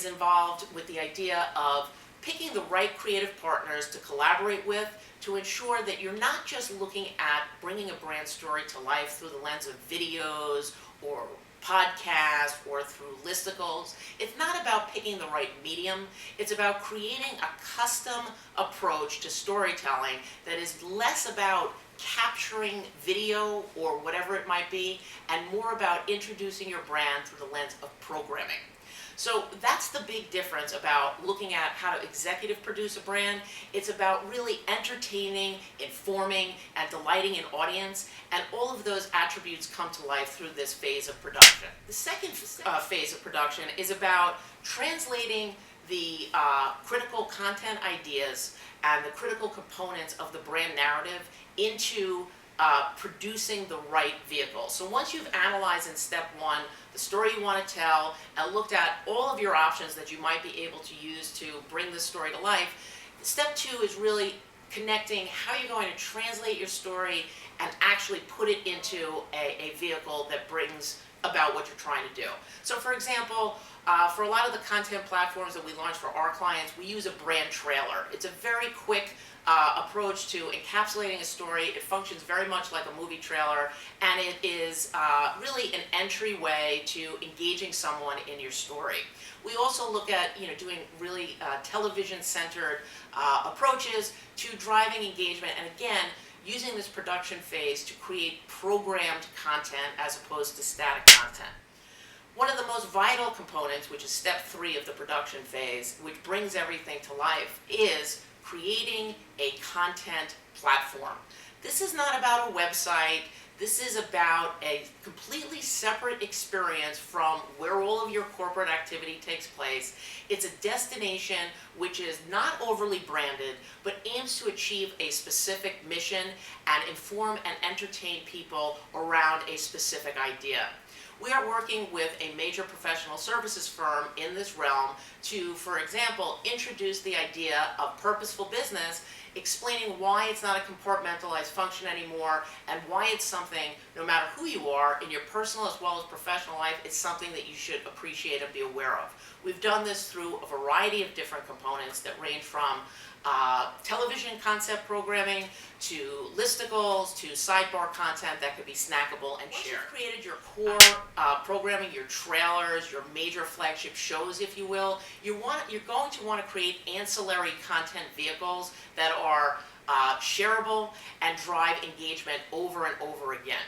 is involved with the idea of picking the right creative partners to collaborate with to ensure that you're not just looking at bringing a brand story to life through the lens of videos or podcasts or through listicles. It's not about picking the right medium. It's about creating a custom approach to storytelling that is less about capturing video or whatever it might be, and more about introducing your brand through the lens of programming. So that's the big difference about looking at how to executive produce a brand. It's about really entertaining, informing, and delighting an audience, and all of those attributes come to life through this phase of production. The second phase of production is about translating the critical content ideas and the critical components of the brand narrative into producing the right vehicle. So once you've analyzed in step one the story you want to tell and looked at all of your options that you might be able to use to bring this story to life, step two is really connecting how you're going to translate your story and actually put it into a vehicle that brings about what you're trying to do. So for example, for a lot of the content platforms that we launch for our clients, we use a brand trailer. It's a very quick approach to encapsulating a story. It functions very much like a movie trailer, and it is really an entryway to engaging someone in your story. We also look at doing really television-centered approaches to driving engagement, and again, using this production phase to create programmed content as opposed to static content. One of the most vital components, which is step three of the production phase, which brings everything to life, is creating a content platform. This is not about a website. This is about a completely separate experience from where all of your corporate activity takes place. It's a destination which is not overly branded, but aims to achieve a specific mission and inform and entertain people around a specific idea. We are working with a major professional services firm in this realm to, for example, introduce the idea of purposeful business, explaining why it's not a compartmentalized function anymore and why it's something, no matter who you are, in your personal as well as professional life, it's something that you should appreciate and be aware of. We've done this through a variety of different components that range from television concept programming to listicles to sidebar content that could be snackable and shared. Once you've created your core programming, your trailers, your major flagship shows, if you will, you're going to want to create ancillary content vehicles that are shareable and drive engagement over and over again.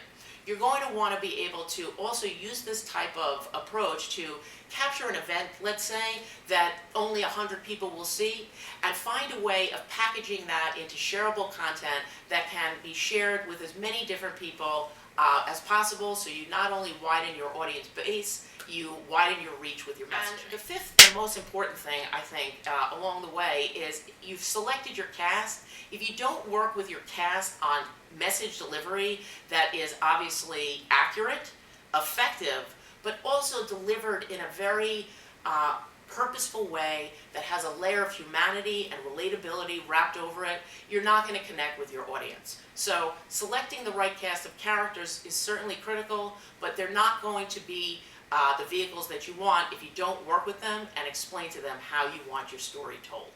You're going to want to be able to also use this type of approach to capture an event, let's say, that only 100 people will see, and find a way of packaging that into shareable content that can be shared with as many different people as possible, so you not only widen your audience base, you widen your reach with your messaging. And the fifth and most important thing, I think, along the way is you've selected your cast. If you don't work with your cast on message delivery that is obviously accurate, effective, but also delivered in a very purposeful way that has a layer of humanity and relatability wrapped over it, you're not going to connect with your audience. So selecting the right cast of characters is certainly critical, but they're not going to be the vehicles that you want if you don't work with them and explain to them how you want your story told.